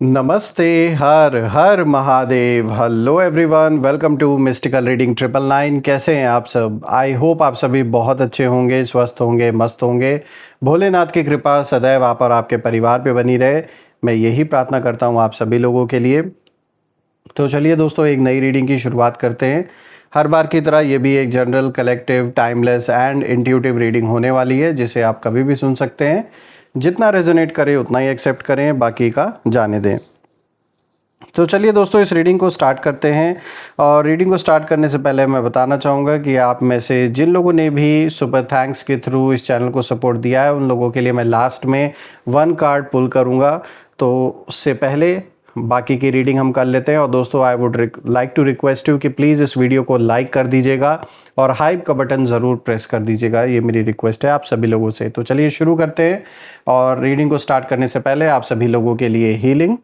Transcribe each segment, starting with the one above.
नमस्ते। हर हर Mahadev. Hello everyone, welcome to mystical reading 999। कैसे हैं आप सब? आई होप आप सभी बहुत अच्छे होंगे, स्वस्थ होंगे, मस्त होंगे। भोलेनाथ की कृपा सदैव आप और आपके परिवार पे बनी रहे, मैं यही प्रार्थना करता हूँ आप सभी लोगों के लिए। तो चलिए दोस्तों, एक नई रीडिंग की शुरुआत करते हैं। हर बार की तरह ये भी एक general, collective, timeless and intuitive reading होने वाली है, जिसे आप कभी भी सुन सकते हैं। जितना रेजोनेट करे उतना ही एक्सेप्ट करें, बाकी का जाने दें। तो चलिए दोस्तों, इस रीडिंग को स्टार्ट करते हैं। और रीडिंग को स्टार्ट करने से पहले मैं बताना चाहूँगा कि आप में से जिन लोगों ने भी सुपर थैंक्स के थ्रू इस चैनल को सपोर्ट दिया है, उन लोगों के लिए मैं लास्ट में 1 कार्ड पुल करूँगा। तो उससे पहले बाकी की रीडिंग हम कर लेते हैं। और दोस्तों, I would like to request you कि प्लीज़ इस वीडियो को लाइक कर दीजिएगा और हाइप का बटन ज़रूर प्रेस कर दीजिएगा। ये मेरी रिक्वेस्ट है आप सभी लोगों से। तो चलिए शुरू करते हैं। और रीडिंग को स्टार्ट करने से पहले आप सभी लोगों के लिए हीलिंग।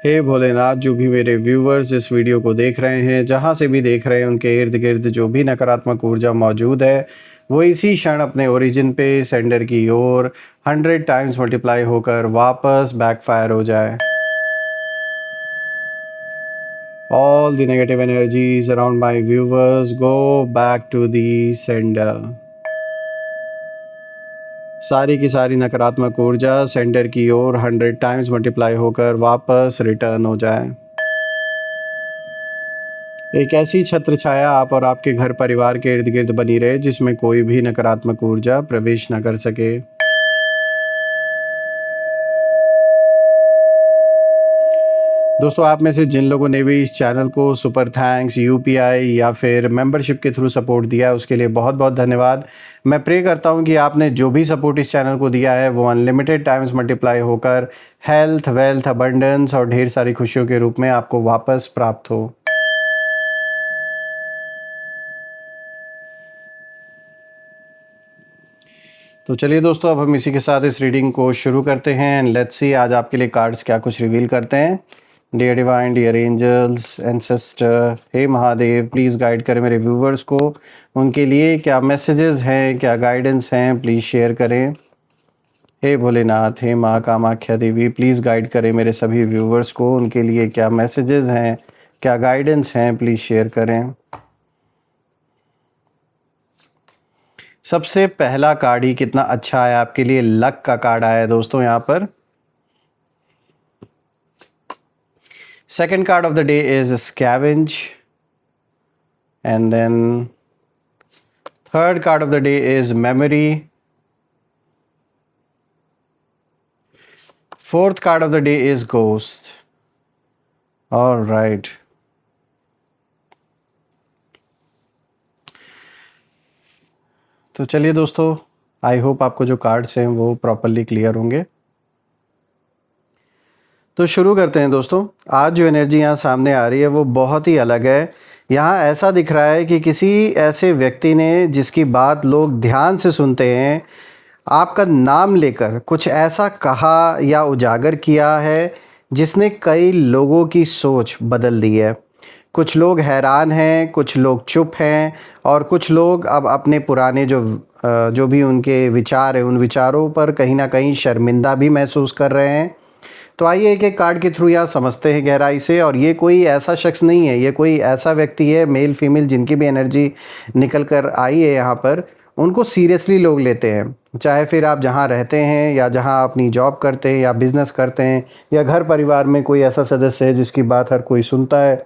हे भोलेनाथ, जो भी मेरे व्यूवर्स इस वीडियो को देख रहे हैं, जहाँ से भी देख रहे हैं, उनके इर्द गिर्द जो भी नकारात्मक ऊर्जा मौजूद है, वो इसी क्षण अपने ओरिजिन पे सेंडर की ओर 100 टाइम्स मल्टीप्लाई होकर वापस बैकफायर हो जाए। All the negative energies around my viewers go back to the sender. सारी की सारी नकारात्मक ऊर्जा सेंटर की ओर 100 टाइम्स मल्टीप्लाई होकर वापस रिटर्न हो जाए। एक ऐसी छत्र छाया आप और आपके घर परिवार के इर्द गिर्द बनी रहे, जिसमें कोई भी नकारात्मक ऊर्जा प्रवेश न कर सके। दोस्तों, आप में से जिन लोगों ने भी इस चैनल को सुपर थैंक्स, यूपीआई या फिर मेंबरशिप के थ्रू सपोर्ट दिया है, उसके लिए बहुत बहुत धन्यवाद। मैं प्रे करता हूं कि आपने जो भी सपोर्ट इस चैनल को दिया है, वो अनलिमिटेड टाइम्स मल्टीप्लाई होकर हेल्थ, वेल्थ, अबंडेंस और ढेर सारी खुशियों के रूप में आपको वापस प्राप्त हो। तो चलिए दोस्तों, अब हम इसी के साथ इस रीडिंग को शुरू करते हैं। एंड लेट्स सी आज आपके लिए कार्ड्स क्या कुछ रिवील करते हैं। Dear divine, dear angels, ancestor, हे महादेव, प्लीज़ गाइड करें मेरे व्यूवर्स को। उनके लिए क्या मैसेजेस हैं, क्या गाइडेंस हैं, प्लीज़ शेयर करें। हे भोलेनाथ, हे माँ कामाख्या देवी, प्लीज़ गाइड करें मेरे सभी व्यूवर्स को। उनके लिए क्या मैसेजेस हैं, क्या गाइडेंस हैं, प्लीज़ शेयर करें। सबसे पहला कार्ड ही कितना अच्छा है आपके लिए, लक का कार्ड आया है दोस्तों यहाँ पर। Second card of the day is scavenge, and then third card of the day is memory. Fourth card of the day is ghost. Alright, तो चलिए दोस्तों, आई होप आपको जो कार्ड्स हैं वो प्रॉपरली क्लियर होंगे। तो शुरू करते हैं दोस्तों। आज जो एनर्जी यहाँ सामने आ रही है वो बहुत ही अलग है। यहाँ ऐसा दिख रहा है कि किसी ऐसे व्यक्ति ने, जिसकी बात लोग ध्यान से सुनते हैं, आपका नाम लेकर कुछ ऐसा कहा या उजागर किया है जिसने कई लोगों की सोच बदल दी है। कुछ लोग हैरान हैं, कुछ लोग चुप हैं, और कुछ लोग अब अपने पुराने जो भी उनके विचार हैं, उन विचारों पर कहीं ना कहीं शर्मिंदा भी महसूस कर रहे हैं। तो आइए एक एक कार्ड के थ्रू यहाँ समझते हैं गहराई से। और ये कोई ऐसा शख्स नहीं है, ये कोई ऐसा व्यक्ति है, मेल फीमेल, जिनकी भी एनर्जी निकल कर आई है यहाँ पर, उनको सीरियसली लोग लेते हैं। चाहे फिर आप जहाँ रहते हैं, या जहाँ अपनी जॉब करते हैं, या बिज़नेस करते हैं, या घर परिवार में कोई ऐसा सदस्य है जिसकी बात हर कोई सुनता है।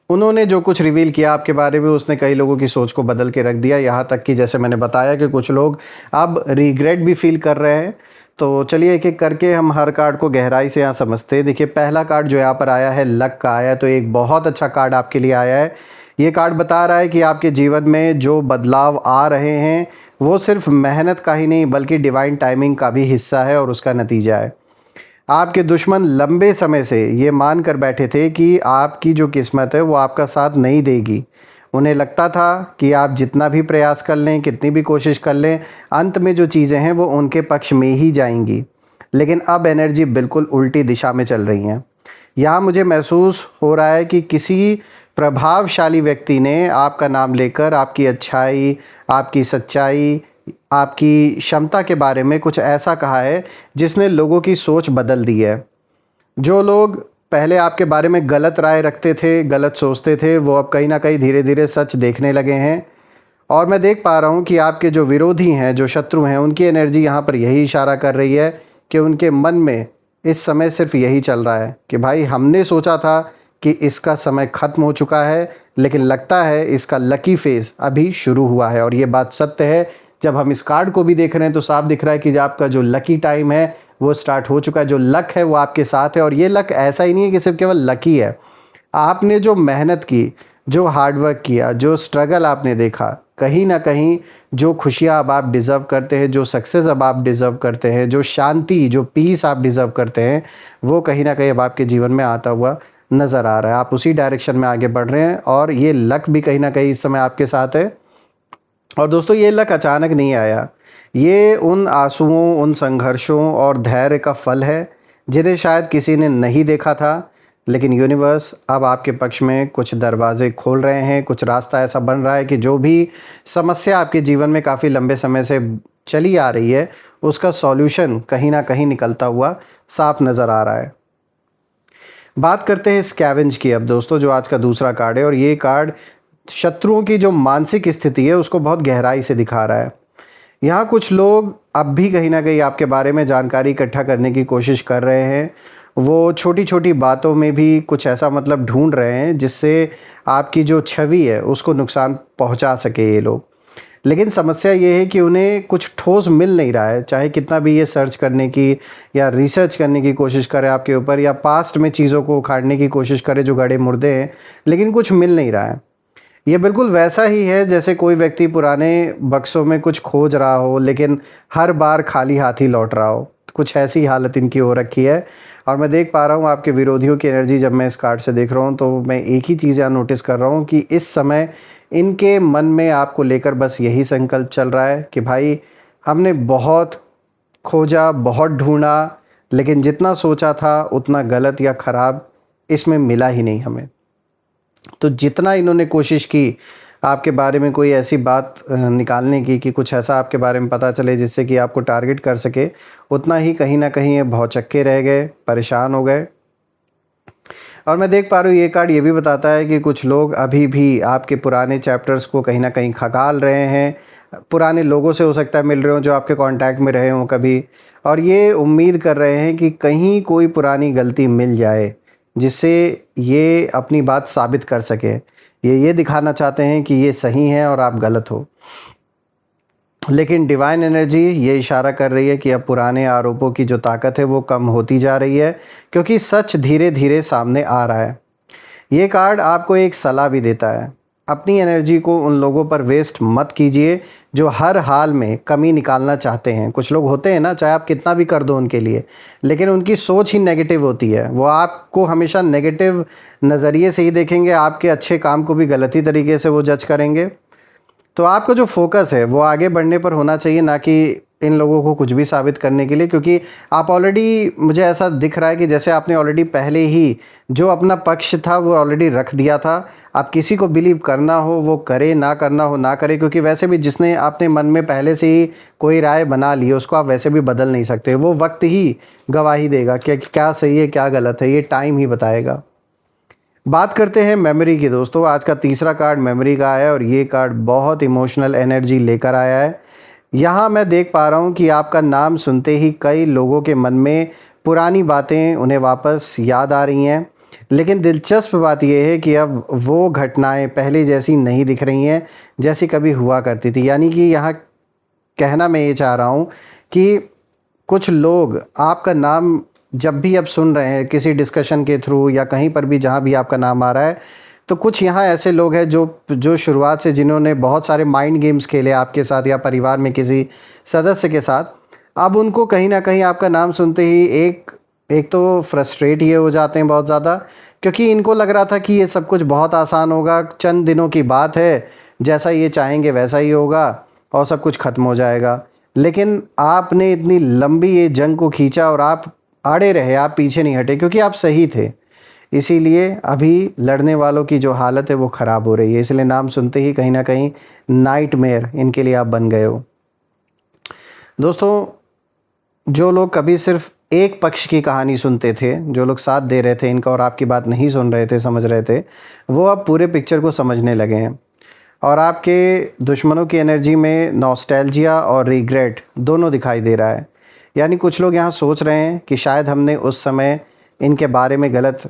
उन्होंने जो कुछ रिवील किया आपके बारे में, उसने कई लोगों की सोच को बदल के रख दिया। यहाँ तक कि जैसे मैंने बताया कि कुछ लोग अब रिग्रेट भी फील कर रहे हैं। तो चलिए एक एक करके हम हर कार्ड को गहराई से यहाँ समझते हैं। देखिए, पहला कार्ड जो यहाँ पर आया है, लक का आया है। तो एक बहुत अच्छा कार्ड आपके लिए आया है। ये कार्ड बता रहा है कि आपके जीवन में जो बदलाव आ रहे हैं, वो सिर्फ मेहनत का ही नहीं, बल्कि डिवाइन टाइमिंग का भी हिस्सा है और उसका नतीजा है। आपके दुश्मन लंबे समय से ये मान कर बैठे थे कि आपकी जो किस्मत है वो आपका साथ नहीं देगी। उन्हें लगता था कि आप जितना भी प्रयास कर लें, कितनी भी कोशिश कर लें, अंत में जो चीज़ें हैं वो उनके पक्ष में ही जाएंगी। लेकिन अब एनर्जी बिल्कुल उल्टी दिशा में चल रही हैं। यहाँ मुझे महसूस हो रहा है कि किसी प्रभावशाली व्यक्ति ने आपका नाम लेकर आपकी अच्छाई, आपकी सच्चाई आपकी क्षमता के बारे में कुछ ऐसा कहा है जिसने लोगों की सोच बदल दी है। जो लोग पहले आपके बारे में गलत राय रखते थे, गलत सोचते थे, वो अब कहीं ना कहीं धीरे धीरे सच देखने लगे हैं। और मैं देख पा रहा हूँ कि आपके जो विरोधी हैं, जो शत्रु हैं, उनकी एनर्जी यहाँ पर यही इशारा कर रही है कि उनके मन में इस समय सिर्फ यही चल रहा है कि भाई हमने सोचा था कि इसका समय ख़त्म हो चुका है, लेकिन लगता है इसका लकी फेज़ अभी शुरू हुआ है। और ये बात सत्य है। जब हम इस कार्ड को भी देख रहे हैं तो साफ दिख रहा है कि आपका जो लकी टाइम है वो स्टार्ट हो चुका है। जो लक है वो आपके साथ है। और ये लक ऐसा ही नहीं है कि सिर्फ केवल लकी है। आपने जो मेहनत की, जो हार्डवर्क किया, जो स्ट्रगल आपने देखा, कहीं ना कहीं जो खुशियाँ अब आप डिज़र्व करते हैं, जो सक्सेस अब आप डिज़र्व करते हैं, जो शांति, जो पीस आप डिज़र्व करते हैं, वो कहीं ना कहीं अब आपके जीवन में आता हुआ नज़र आ रहा है। आप उसी डायरेक्शन में आगे बढ़ रहे हैं और ये लक भी कहीं ना कहीं इस समय आपके साथ है। और दोस्तों, ये लक अचानक नहीं आया। ये उन आंसुओं, उन संघर्षों और धैर्य का फल है जिन्हें शायद किसी ने नहीं देखा था, लेकिन यूनिवर्स अब आपके पक्ष में कुछ दरवाजे खोल रहे हैं। कुछ रास्ता ऐसा बन रहा है कि जो भी समस्या आपके जीवन में काफ़ी लंबे समय से चली आ रही है, उसका सॉल्यूशन कहीं ना कहीं निकलता हुआ साफ नज़र आ रहा है। बात करते हैं स्कैवेंज की अब दोस्तों, जो आज का दूसरा कार्ड है। और ये कार्ड शत्रुओं की जो मानसिक स्थिति है उसको बहुत गहराई से दिखा रहा है। यहाँ कुछ लोग अब भी कहीं ना कहीं आपके बारे में जानकारी इकट्ठा करने की कोशिश कर रहे हैं। वो छोटी छोटी बातों में भी कुछ ऐसा मतलब ढूंढ रहे हैं जिससे आपकी जो छवि है उसको नुकसान पहुंचा सके ये लोग। लेकिन समस्या ये है कि उन्हें कुछ ठोस मिल नहीं रहा है। चाहे कितना भी ये सर्च करने की या रिसर्च करने की कोशिश करे आपके ऊपर, या पास्ट में चीज़ों को उखाड़ने की कोशिश करे जो गड़े मुर्दे हैं, लेकिन कुछ मिल नहीं रहा है। ये बिल्कुल वैसा ही है जैसे कोई व्यक्ति पुराने बक्सों में कुछ खोज रहा हो, लेकिन हर बार खाली हाथ ही लौट रहा हो। कुछ ऐसी हालत इनकी हो रखी है। और मैं देख पा रहा हूँ आपके विरोधियों की एनर्जी। जब मैं इस कार्ड से देख रहा हूँ तो मैं एक ही चीज़ यहाँ नोटिस कर रहा हूँ कि इस समय इनके मन में आपको लेकर बस यही संकल्प चल रहा है कि भाई हमने बहुत खोजा, बहुत ढूंढा, लेकिन जितना सोचा था उतना गलत या ख़राब इसमें मिला ही नहीं हमें। तो जितना इन्होंने कोशिश की आपके बारे में कोई ऐसी बात निकालने की कि कुछ ऐसा आपके बारे में पता चले जिससे कि आपको टारगेट कर सके, उतना ही कहीं ना कहीं ये भौचक्के रह गए, परेशान हो गए। और मैं देख पा रहा हूँ ये कार्ड ये भी बताता है कि कुछ लोग अभी भी आपके पुराने चैप्टर्स को कहीं ना कहीं खगाल रहे हैं। पुराने लोगों से हो सकता है मिल रहे हो जो आपके कांटेक्ट में रहे हों कभी, और ये उम्मीद कर रहे हैं कि कहीं कोई पुरानी गलती मिल जाए जिससे ये अपनी बात साबित कर सके। ये दिखाना चाहते हैं कि ये सही है और आप गलत हो। लेकिन डिवाइन एनर्जी ये इशारा कर रही है कि अब पुराने आरोपों की जो ताकत है वो कम होती जा रही है, क्योंकि सच धीरे धीरे सामने आ रहा है। ये कार्ड आपको एक सलाह भी देता है। अपनी एनर्जी को उन लोगों पर वेस्ट मत कीजिए जो हर हाल में कमी निकालना चाहते हैं। कुछ लोग होते हैं ना, चाहे आप कितना भी कर दो उनके लिए, लेकिन उनकी सोच ही नेगेटिव होती है। वो आपको हमेशा नेगेटिव नज़रिए से ही देखेंगे, आपके अच्छे काम को भी गलती तरीके से वो जज करेंगे। तो आपका जो फोकस है वो आगे बढ़ने पर होना चाहिए, ना कि इन लोगों को कुछ भी साबित करने के लिए। क्योंकि आप ऑलरेडी, मुझे ऐसा दिख रहा है कि जैसे आपने ऑलरेडी पहले ही जो अपना पक्ष था वो ऑलरेडी रख दिया था। आप किसी को बिलीव करना हो वो करे, ना करना हो ना करे, क्योंकि वैसे भी जिसने आपने मन में पहले से ही कोई राय बना ली है उसको आप वैसे भी बदल नहीं सकते। वो वक्त ही गवाही देगा कि क्या सही है क्या गलत है, ये टाइम ही बताएगा। बात करते हैं मेमोरी की दोस्तों। आज का तीसरा कार्ड मेमोरी का आया और ये कार्ड बहुत इमोशनल एनर्जी लेकर आया है। यहाँ मैं देख पा रहा हूँ कि आपका नाम सुनते ही कई लोगों के मन में पुरानी बातें उन्हें वापस याद आ रही हैं। लेकिन दिलचस्प बात यह है कि अब वो घटनाएं पहले जैसी नहीं दिख रही हैं जैसी कभी हुआ करती थी। यानी कि यहाँ कहना मैं ये चाह रहा हूँ कि कुछ लोग आपका नाम जब भी अब सुन रहे हैं किसी डिस्कशन के थ्रू या कहीं पर भी जहाँ भी आपका नाम आ रहा है, तो कुछ यहाँ ऐसे लोग हैं जो शुरुआत से जिन्होंने बहुत सारे माइंड गेम्स खेले आपके साथ या परिवार में किसी सदस्य के साथ, अब उनको कहीं ना कहीं आपका नाम सुनते ही एक तो फ्रस्ट्रेट ये हो जाते हैं बहुत ज़्यादा, क्योंकि इनको लग रहा था कि ये सब कुछ बहुत आसान होगा, चंद दिनों की बात है, जैसा ये चाहेंगे वैसा ही होगा और सब कुछ ख़त्म हो जाएगा। लेकिन आपने इतनी लंबी ये जंग को खींचा और आप अड़े रहे, आप पीछे नहीं हटे, क्योंकि आप सही थे। इसीलिए अभी लड़ने वालों की जो हालत है वो ख़राब हो रही है। इसलिए नाम सुनते ही कहीं ना कहीं नाइटमेयर इनके लिए आप बन गए हो। दोस्तों, जो लोग कभी सिर्फ एक पक्ष की कहानी सुनते थे, जो लोग साथ दे रहे थे इनका और आपकी बात नहीं सुन रहे थे, समझ रहे थे, वो अब पूरे पिक्चर को समझने लगे हैं। और आपके दुश्मनों की एनर्जी में नॉस्टैल्जिया और रिग्रेट दोनों दिखाई दे रहा है। यानी कुछ लोग यहाँ सोच रहे हैं कि शायद हमने उस समय इनके बारे में गलत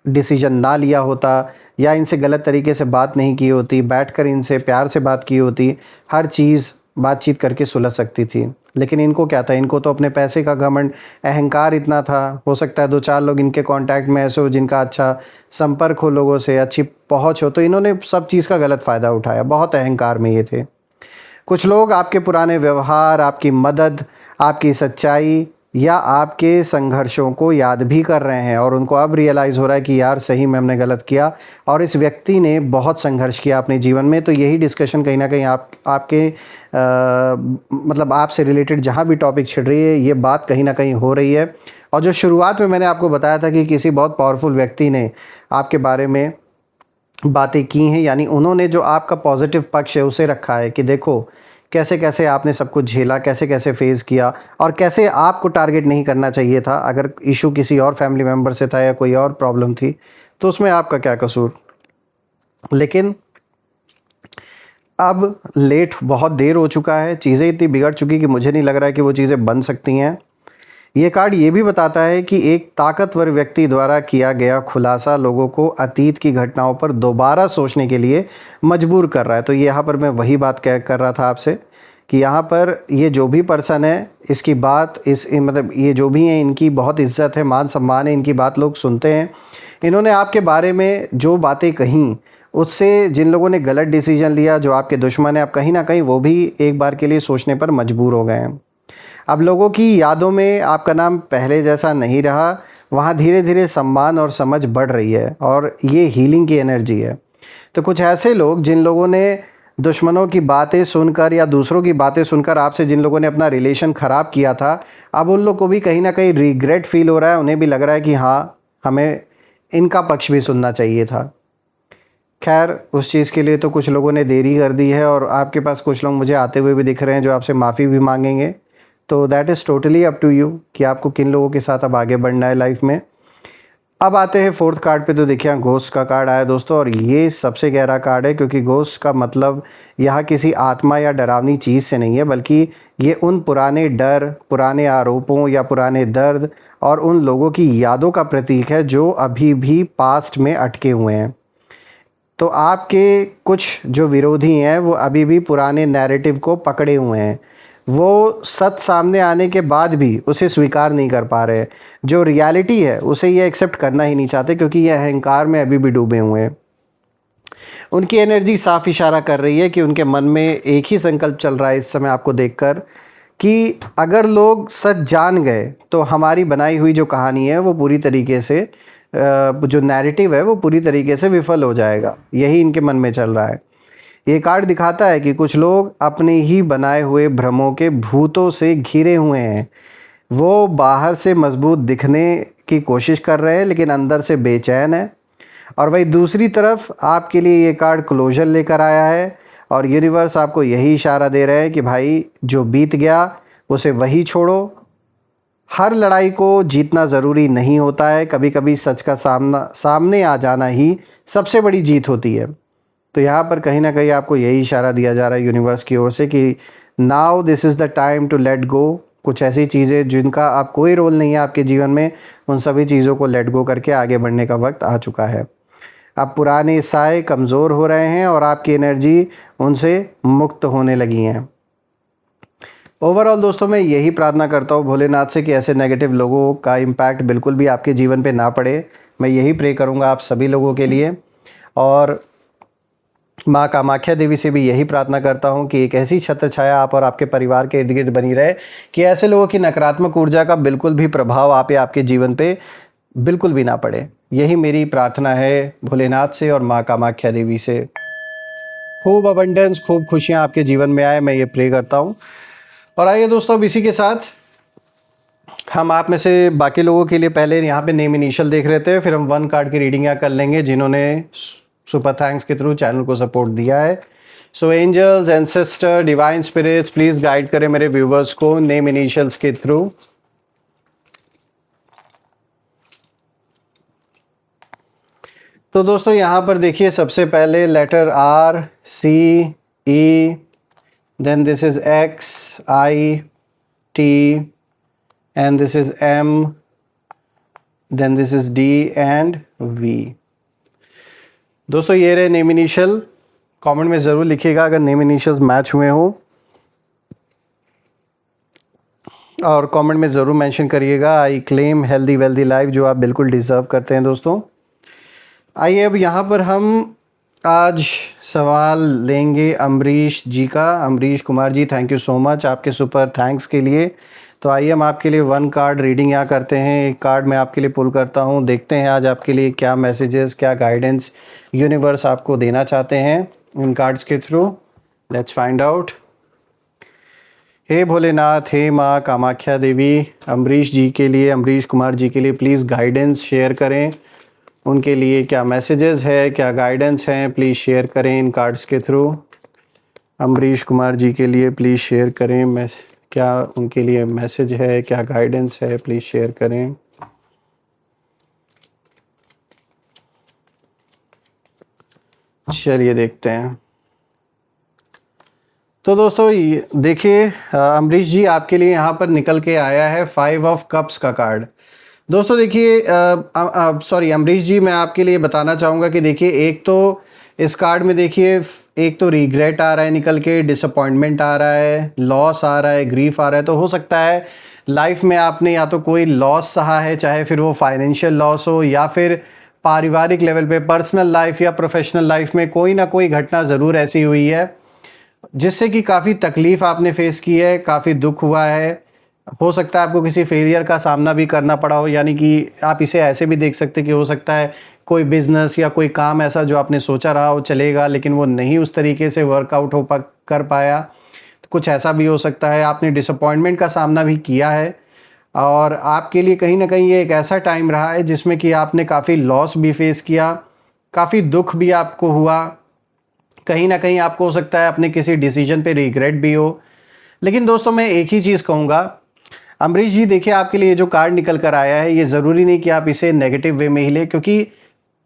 डिसीजन ना लिया होता, या इनसे गलत तरीके से बात नहीं की होती, बैठकर इनसे प्यार से बात की होती, हर चीज़ बातचीत करके सुलझ सकती थी। लेकिन इनको क्या था, इनको तो अपने पैसे का घमंड, अहंकार इतना था। हो सकता है 2-4 लोग इनके कांटेक्ट में ऐसे हो जिनका अच्छा संपर्क हो, लोगों से अच्छी पहुंच हो, तो इन्होंने सब चीज़ का गलत फ़ायदा उठाया। बहुत अहंकार में ये थे। कुछ लोग आपके पुराने व्यवहार, आपकी मदद, आपकी सच्चाई या आपके संघर्षों को याद भी कर रहे हैं, और उनको अब रियलाइज़ हो रहा है कि यार सही में हमने गलत किया और इस व्यक्ति ने बहुत संघर्ष किया अपने जीवन में। तो यही डिस्कशन कहीं ना कहीं आपके मतलब आपसे रिलेटेड जहाँ भी टॉपिक छिड़ रही है, ये बात कहीं ना कहीं हो रही है। और जो शुरुआत में मैंने आपको बताया था कि किसी बहुत पावरफुल व्यक्ति ने आपके बारे में बातें की हैं, यानी उन्होंने जो आपका पॉजिटिव पक्ष है उसे रखा है कि देखो कैसे कैसे आपने सब कुछ झेला, कैसे कैसे फेस किया, और कैसे आपको टारगेट नहीं करना चाहिए था। अगर इशू किसी और फैमिली मेम्बर से था या कोई और प्रॉब्लम थी तो उसमें आपका क्या कसूर। लेकिन अब बहुत देर हो चुका है, चीज़ें इतनी बिगड़ चुकी कि मुझे नहीं लग रहा है कि वो चीज़ें बन सकती हैं। ये कार्ड ये भी बताता है कि एक ताकतवर व्यक्ति द्वारा किया गया खुलासा लोगों को अतीत की घटनाओं पर दोबारा सोचने के लिए मजबूर कर रहा है। तो यहाँ पर मैं वही बात कर रहा था आपसे कि यहाँ पर ये जो भी पर्सन है, इसकी बात मतलब ये जो भी हैं, इनकी बहुत इज्जत है, मान सम्मान है, इनकी बात लोग सुनते हैं। इन्होंने आपके बारे में जो बातें कहीं, उससे जिन लोगों ने गलत डिसीजन लिया, जो आपके दुश्मन है, अब कहीं ना कहीं वो भी एक बार के लिए सोचने पर मजबूर हो गए हैं। अब लोगों की यादों में आपका नाम पहले जैसा नहीं रहा, वहाँ धीरे धीरे सम्मान और समझ बढ़ रही है, और ये हीलिंग की एनर्जी है। तो कुछ ऐसे लोग जिन लोगों ने दुश्मनों की बातें सुनकर या दूसरों की बातें सुनकर आपसे जिन लोगों ने अपना रिलेशन ख़राब किया था, अब उन लोग को भी कहीं ना कहीं रिग्रेट फील हो रहा है। उन्हें भी लग रहा है कि हाँ, हमें इनका पक्ष भी सुनना चाहिए था। खैर, उस चीज़ के लिए तो कुछ लोगों ने देरी कर दी है, और आपके पास कुछ लोग मुझे आते हुए भी दिख रहे हैं जो आपसे माफ़ी भी मांगेंगे। तो that is totally up to you कि आपको किन लोगों के साथ अब आगे बढ़ना है लाइफ में। अब आते हैं 4th कार्ड पे। तो देखिए, घोस्ट का कार्ड आया दोस्तों, और ये सबसे गहरा कार्ड है, क्योंकि घोस्ट का मतलब यहाँ किसी आत्मा या डरावनी चीज़ से नहीं है, बल्कि ये उन पुराने डर, पुराने आरोपों या पुराने दर्द और उन लोगों की यादों का प्रतीक है जो अभी भी पास्ट में अटके हुए हैं। तो आपके कुछ जो विरोधी हैं वो अभी भी पुराने नैरेटिव को पकड़े हुए हैं। वो सच सामने आने के बाद भी उसे स्वीकार नहीं कर पा रहे। जो रियलिटी है उसे ये एक्सेप्ट करना ही नहीं चाहते, क्योंकि ये अहंकार में अभी भी डूबे हुए हैं। उनकी एनर्जी साफ इशारा कर रही है कि उनके मन में एक ही संकल्प चल रहा है इस समय आपको देखकर, कि अगर लोग सच जान गए तो हमारी बनाई हुई जो कहानी है वो पूरी तरीके से, जो नैरेटिव है वो पूरी तरीके से विफल हो जाएगा। यही इनके मन में चल रहा है। ये कार्ड दिखाता है कि कुछ लोग अपने ही बनाए हुए भ्रमों के भूतों से घिरे हुए हैं। वो बाहर से मजबूत दिखने की कोशिश कर रहे हैं, लेकिन अंदर से बेचैन है। और वही दूसरी तरफ आपके लिए ये कार्ड क्लोजर लेकर आया है, और यूनिवर्स आपको यही इशारा दे रहे हैं कि भाई, जो बीत गया उसे वही छोड़ो। हर लड़ाई को जीतना ज़रूरी नहीं होता है, कभी कभी सच का सामने आ जाना ही सबसे बड़ी जीत होती है। तो यहाँ पर कहीं ना कहीं आपको यही इशारा दिया जा रहा है यूनिवर्स की ओर से कि now this is the time to let go. कुछ ऐसी चीज़ें जिनका आप कोई रोल नहीं है आपके जीवन में, उन सभी चीज़ों को लेट गो करके आगे बढ़ने का वक्त आ चुका है। अब पुराने साए कमज़ोर हो रहे हैं और आपकी एनर्जी उनसे मुक्त होने लगी हैं। ओवरऑल दोस्तों, मैं यही प्रार्थना करता हूँ भोलेनाथ से कि ऐसे नेगेटिव लोगों का इम्पैक्ट बिल्कुल भी आपके जीवन पे ना पड़े। मैं यही प्रे करूँगा आप सभी लोगों के लिए, और माँ कामाख्या देवी से भी यही प्रार्थना करता हूँ कि एक ऐसी छत्र छाया आप और आपके परिवार के इर्द गिर्द बनी रहे कि ऐसे लोगों की नकारात्मक ऊर्जा का बिल्कुल भी प्रभाव आप या आपके जीवन पे बिल्कुल भी ना पड़े। यही मेरी प्रार्थना है भोलेनाथ से और माँ कामाख्या देवी से। खूब अबंडेंस, खूब खुशियाँ आपके जीवन में आए, मैं ये प्रे करता हूँ। और आइए दोस्तों, अब इसी के साथ हम आप में से बाकी लोगों के लिए पहले यहाँ पे नेम इनिशियल देख रहे थे, फिर हम 1 कार्ड की रीडिंग यहाँ कर लेंगे जिन्होंने सुपर थैंक्स के थ्रू चैनल को सपोर्ट दिया है। So angels, ancestor, divine spirits please guide करें मेरे व्यूवर्स को नेम इनिशियल्स के थ्रू। तो दोस्तों यहाँ पर देखिए सबसे पहले letter R, C, E, then this is X, I, T, and this is M, then this is D and V। दोस्तों ये रहे नेम इनिशियल। कमेंट में ज़रूर लिखिएगा अगर नेम इनिशियल्स मैच हुए हो, और कमेंट में ज़रूर मेंशन करिएगा I claim healthy wealthy life, जो आप बिल्कुल डिज़र्व करते हैं दोस्तों। आइए अब यहाँ पर हम आज सवाल लेंगे अमरीश जी का। Amrish Kumar ji, thank you so much आपके सुपर थैंक्स के लिए। तो आइए हम आपके लिए 1 कार्ड रीडिंग यहाँ करते हैं। एक कार्ड मैं आपके लिए पुल करता हूँ, देखते हैं आज आपके लिए क्या मैसेजेस, क्या गाइडेंस यूनिवर्स आपको देना चाहते हैं इन कार्ड्स के थ्रू। Let's find out. हे भोलेनाथ, हे माँ कामाख्या देवी, अमरीश जी के लिए, अमरीश कुमार जी के लिए प्लीज़ गाइडेंस शेयर करें। उनके लिए क्या मैसेजेस है, क्या गाइडेंस हैं, प्लीज़ शेयर करें इन कार्ड्स के थ्रू। अमरीश कुमार जी के लिए प्लीज़ शेयर करें, क्या उनके लिए मैसेज है, क्या गाइडेंस है, प्लीज़ शेयर करें। चलिए देखते हैं। तो दोस्तों देखिए अमरीश जी आपके लिए यहाँ पर निकल के आया है 5 ऑफ कप्स का कार्ड। दोस्तों देखिए सॉरी अमरीश जी, मैं आपके लिए बताना चाहूँगा कि देखिए एक तो इस कार्ड में देखिए एक तो रिग्रेट आ रहा है निकल के, डिसअपॉइंटमेंट आ रहा है, लॉस आ रहा है, ग्रीफ आ रहा है। तो हो सकता है लाइफ में आपने या तो कोई लॉस सहा है, चाहे फिर वो फाइनेंशियल लॉस हो या फिर पारिवारिक लेवल पे, पर्सनल लाइफ या प्रोफेशनल लाइफ में कोई ना कोई घटना ज़रूर ऐसी हुई है जिससे कि काफ़ी तकलीफ़ आपने फेस की है, काफ़ी दुख हुआ है। हो सकता है आपको किसी फेलियर का सामना भी करना पड़ा हो, यानी कि आप इसे ऐसे भी देख सकते हैं कि हो सकता है कोई बिजनेस या कोई काम ऐसा जो आपने सोचा रहा हो चलेगा लेकिन वो नहीं उस तरीके से वर्कआउट कर पाया। तो कुछ ऐसा भी हो सकता है आपने डिसअपॉइंटमेंट का सामना भी किया है, और आपके लिए कहीं ना कहीं ये एक ऐसा टाइम रहा है जिसमें कि आपने काफ़ी लॉस भी फेस किया, काफ़ी दुख भी आपको हुआ, कहीं ना कहीं आपको हो सकता है अपने किसी डिसीजन पे रिग्रेट भी हो। लेकिन दोस्तों मैं एक ही चीज़ कहूँगा, अमरीश जी देखिए आपके लिए जो कार्ड निकल कर आया है ये ज़रूरी नहीं कि आप इसे नेगेटिव वे में ही लें, क्योंकि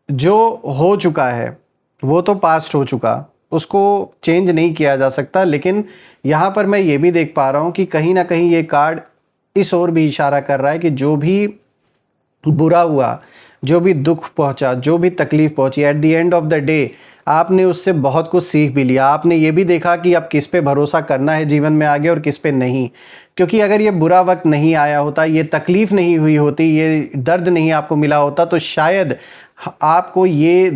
जो हो चुका है वो तो पास्ट हो चुका, उसको चेंज नहीं किया जा सकता। लेकिन यहाँ पर मैं ये भी देख पा रहा हूँ कि कहीं ना कहीं ये कार्ड इस ओर भी इशारा कर रहा है कि जो भी बुरा हुआ, जो भी दुख पहुंचा, जो भी तकलीफ पहुंची, at the end of the day आपने उससे बहुत कुछ सीख भी लिया। आपने ये भी देखा कि अब किस पे भरोसा करना है जीवन में आगे और किस पे नहीं। क्योंकि अगर ये बुरा वक्त नहीं आया होता, ये तकलीफ़ नहीं हुई होती, ये दर्द नहीं आपको मिला होता, तो शायद आपको ये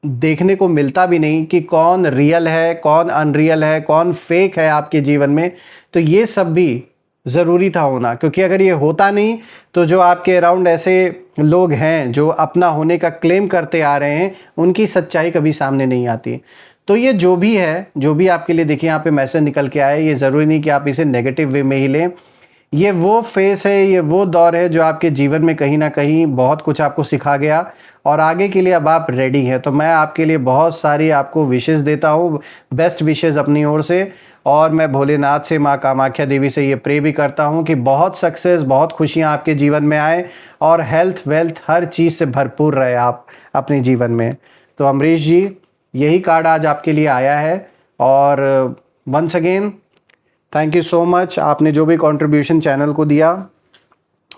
देखने को मिलता भी नहीं कि कौन रियल है, कौन अनरियल है, कौन फेक है आपके जीवन में। तो ये सब भी ज़रूरी था होना, क्योंकि अगर ये होता नहीं तो जो आपके अराउंड ऐसे लोग हैं जो अपना होने का क्लेम करते आ रहे हैं, उनकी सच्चाई कभी सामने नहीं आती। तो ये जो भी है, जो भी आपके लिए देखिए यहाँ पे मैसेज निकल के आए, ये ज़रूरी नहीं कि आप इसे नेगेटिव वे में ही लें। ये वो फेस है, ये वो दौर है जो आपके जीवन में कहीं ना कहीं बहुत कुछ आपको सिखा गया, और आगे के लिए अब आप रेडी हैं। तो मैं आपके लिए बहुत सारी आपको विशेस देता हूँ, बेस्ट विशेस अपनी ओर से, और मैं भोलेनाथ से, माँ कामाख्या देवी से ये प्रे भी करता हूँ कि बहुत सक्सेस, बहुत खुशियाँ आपके जीवन में आए, और हेल्थ वेल्थ हर चीज़ से भरपूर रहे आप अपने जीवन में। तो अमरीश जी यही कार्ड आज आपके लिए आया है, और once again thank you so much आपने जो भी कंट्रीब्यूशन चैनल को दिया।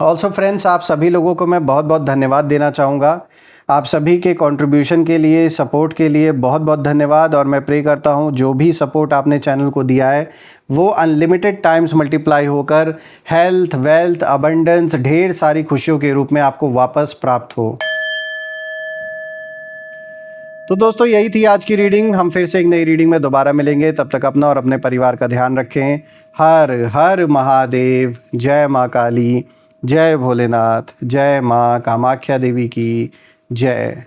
ऑल्सो फ्रेंड्स, आप सभी लोगों को मैं बहुत बहुत धन्यवाद देना चाहूँगा। आप सभी के कंट्रीब्यूशन के लिए, सपोर्ट के लिए बहुत बहुत धन्यवाद। और मैं प्रे करता हूँ जो भी सपोर्ट आपने चैनल को दिया है वो अनलिमिटेड टाइम्स मल्टीप्लाई होकर हेल्थ, वेल्थ, अबंडेंस, ढेर सारी खुशियों के रूप में आपको वापस प्राप्त हो। तो दोस्तों यही थी आज की रीडिंग। हम फिर से एक नई रीडिंग में दोबारा मिलेंगे। तब तक अपना और अपने परिवार का ध्यान रखें। हर हर महादेव। जय माँ काली, जय भोलेनाथ, जय माँ कामाख्या देवी की जय।